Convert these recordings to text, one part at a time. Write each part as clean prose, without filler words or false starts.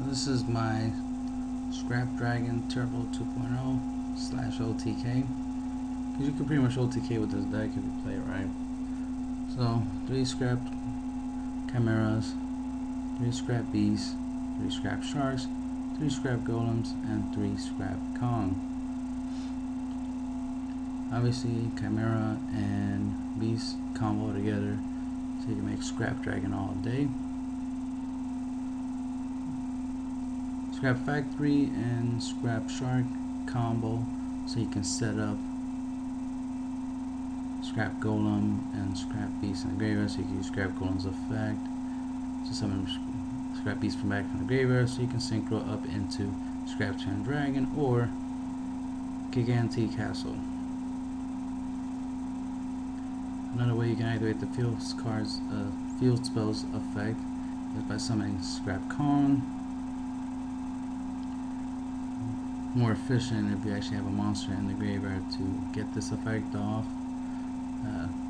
This is my Scrap Dragon Turbo 2.0 / OTK. Because you can pretty much OTK with this deck if you play it right. So 3 scrap chimeras, 3 scrap beasts, 3 scrap sharks, 3 scrap golems, and 3 scrap Kong. Obviously chimera and beast combo together, so you can make Scrap Dragon all day. Scrap Factory and Scrap Shark combo, so you can set up Scrap Golem and Scrap Beast in the graveyard, so you can use Scrap Golem's effect to summon Scrap Beast from back from the graveyard, so you can synchro up into Scrap Twin Dragon or Gigante Castle. Another way you can activate the field spells effect is by summoning Scrap Kong. More efficient if you actually have a monster in the graveyard to get this effect off,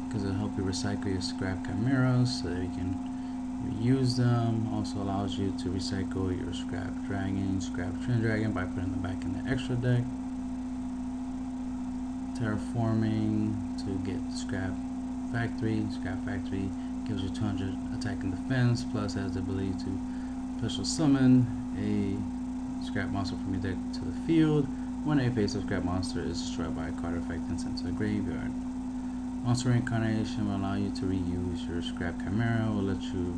because it'll help you recycle your scrap chimeras so that you can reuse them. Also allows you to recycle your scrap dragon, scrap twin dragon by putting them back in the extra deck. Terraforming to get scrap factory. Scrap factory gives you 200 attack and defense, plus has the ability to special summon a scrap monster from your deck to the field when a face of scrap monster is destroyed by a card effect and sent to the graveyard. Monster reincarnation will allow you to reuse your scrap chimera, will let you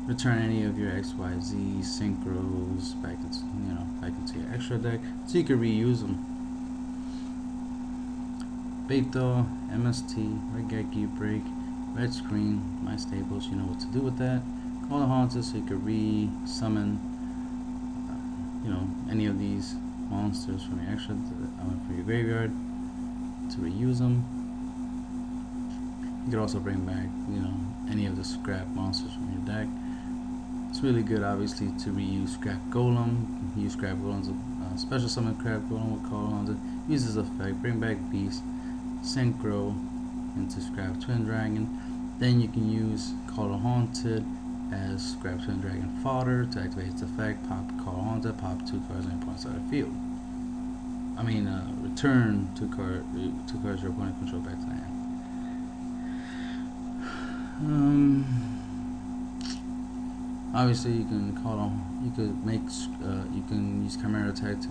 return any of your XYZ synchros back into your extra deck, so you can reuse them. Beto, MST, Red Geki, Break, Red Screen, my staples, you know what to do with that. Call the Haunted, so you can re-summon any of these monsters from your extra from your graveyard to reuse them. You could also bring back any of the scrap monsters from your deck. It's really good, obviously, to reuse Scrap Golem. Use Scrap Golem's special summon Scrap Golem with Call Haunted. Use this effect. Bring back Beast. Synchro into Scrap Twin Dragon. Then you can use Call the Haunted as Scrap Twin Dragon fodder to activate its effect. Pop Call Haunted, pop 2 cards on your opponent's side of the field. Return 2 cards your opponent control back to the hand. Obviously, you can use Chimera attack to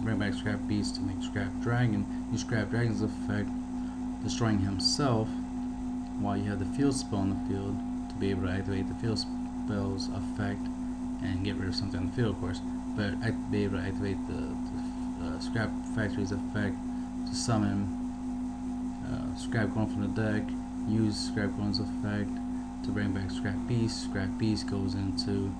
bring back Scrap Beast to make Scrap Dragon. Use Scrap Dragon's effect, destroying himself, while you have the field spell on the field to be able to activate the field spell's effect and get rid of something on the field, of course. But be able to activate the Scrap Factory's effect to summon Scrap Golem from the deck. Use Scrap Golem's effect to bring back Scrap Beast. Scrap Beast goes into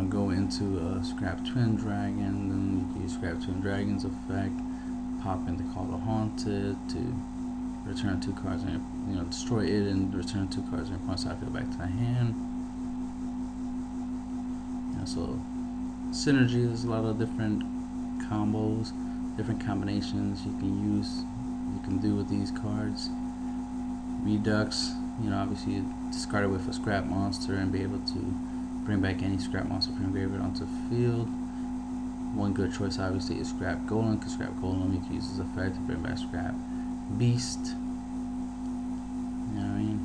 go into Scrap Twin Dragon. Then you can use Scrap Twin Dragon's effect, pop into Call the Haunted to return 2 cards and destroy it and return 2 cards on your opponent's side field back to the hand. So synergy, there's a lot of different combos, different combinations you can do with these cards. Redux, obviously you discard it with a scrap monster and be able to bring back any scrap monster from your graveyard onto the field. One good choice obviously is Scrap Golem, because Scrap Golem you can use this effect to bring back Scrap Beast. You know what I mean?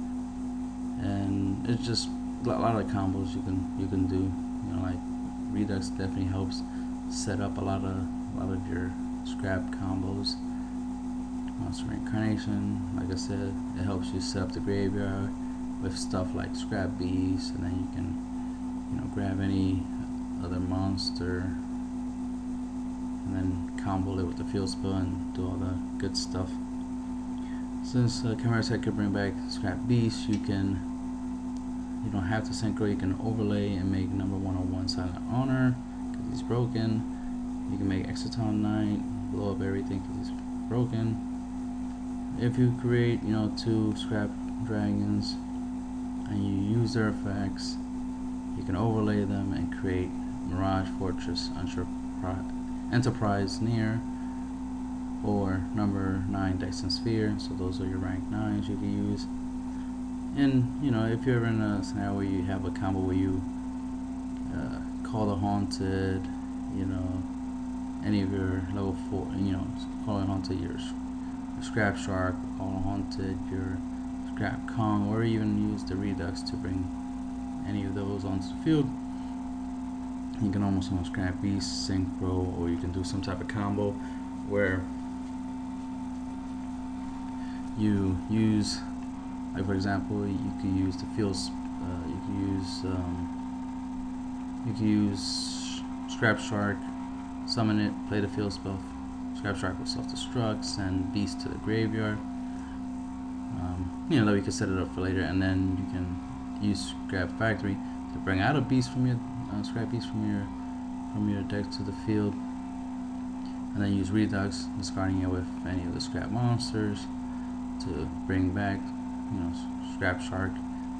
And it's just a lot of combos you can do. Like Redux definitely helps set up a lot of your scrap combos. Monster Reincarnation, like I said, it helps you set up the graveyard with stuff like Scrap Beast, and then you can grab any other monster and then combo it with the field spell and do all the good stuff. Since Chimera Tech could bring back Scrap Beast, you don't have to synchro, you can overlay and make number 101 Silent Honor because he's broken. You can make Exciton Knight, blow up everything because he's broken. If you create 2 Scrap Dragons and you use their effects, you can overlay them and create Mirage Fortress Enterprise Near or number 9 Dyson Sphere. So those are your rank 9s you can use. And you know, if you're ever in a scenario where you have a combo where you call the haunted, you know, any of your level 4, you know, call the haunted your scrap shark, call the haunted your scrap Kong, or even use the redux to bring any of those onto the field. You can almost scrap beast, synchro, or you can do some type of combo where you use, like for example, you could use the fields. You could use scrap shark, summon it, play the field spell. Scrap shark will self-destruct, send beast to the graveyard. You know, that we could set it up for later, and then you can use scrap factory to bring out a beast from your scrap beast from your deck to the field, and then use redux, discarding it with any of the scrap monsters to bring back, you know, scrap shark,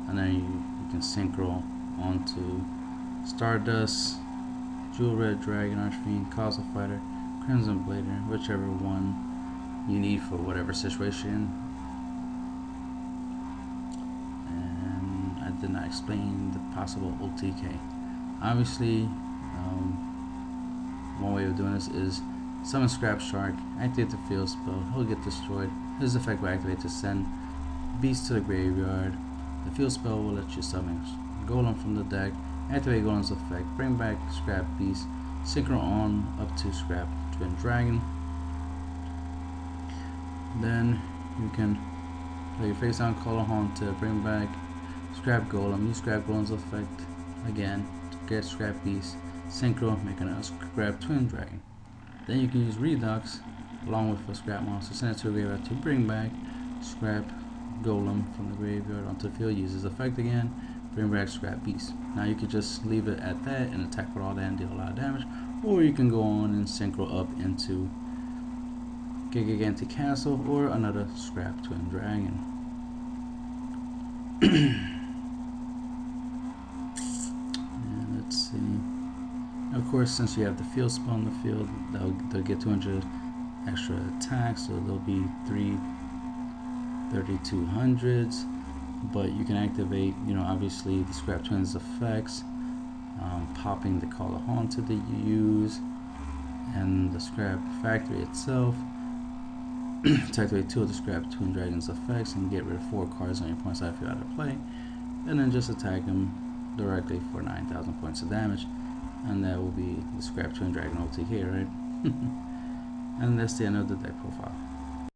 and then you can synchro onto Stardust, Jewel Red Dragon, Archfiend, Causal Fighter, Crimson Blader, whichever one you need for whatever situation. And I did not explain the possible OTK. Obviously, one way of doing this is summon Scrap Shark, activate the field spell, he'll get destroyed. His effect will activate to send beast to the graveyard. The field spell will let you summon Golem from the deck, activate Golem's effect, bring back Scrap Beast, synchro on up to Scrap Twin Dragon. Then you can play your face down, call a haunt to bring back Scrap Golem, use Scrap Golem's effect again to get Scrap Beast, synchro, make another Scrap Twin Dragon. Then you can use Redux along with a Scrap Monster, send it to a graveyard to bring back Scrap Golem from the graveyard onto the field, use his effect again, bring back Scrap Beast. Now you could just leave it at that and attack with all that and deal a lot of damage, or you can go on and synchro up into Gigantic Castle or another Scrap Twin Dragon. And let's see. Of course, since you have the field spell on the field, they'll get 200 extra attacks, so there'll be 3 3200s. But you can activate, you know, obviously the Scrap Twins effects, popping the Call of Haunted that you use, and the Scrap Factory itself to activate 2 of the Scrap Twin Dragons effects and get rid of 4 cards on your point side if you're out of play, and then just attack them directly for 9,000 points of damage, and that will be the Scrap Twin Dragon OTK, right? And that's the end of the deck profile.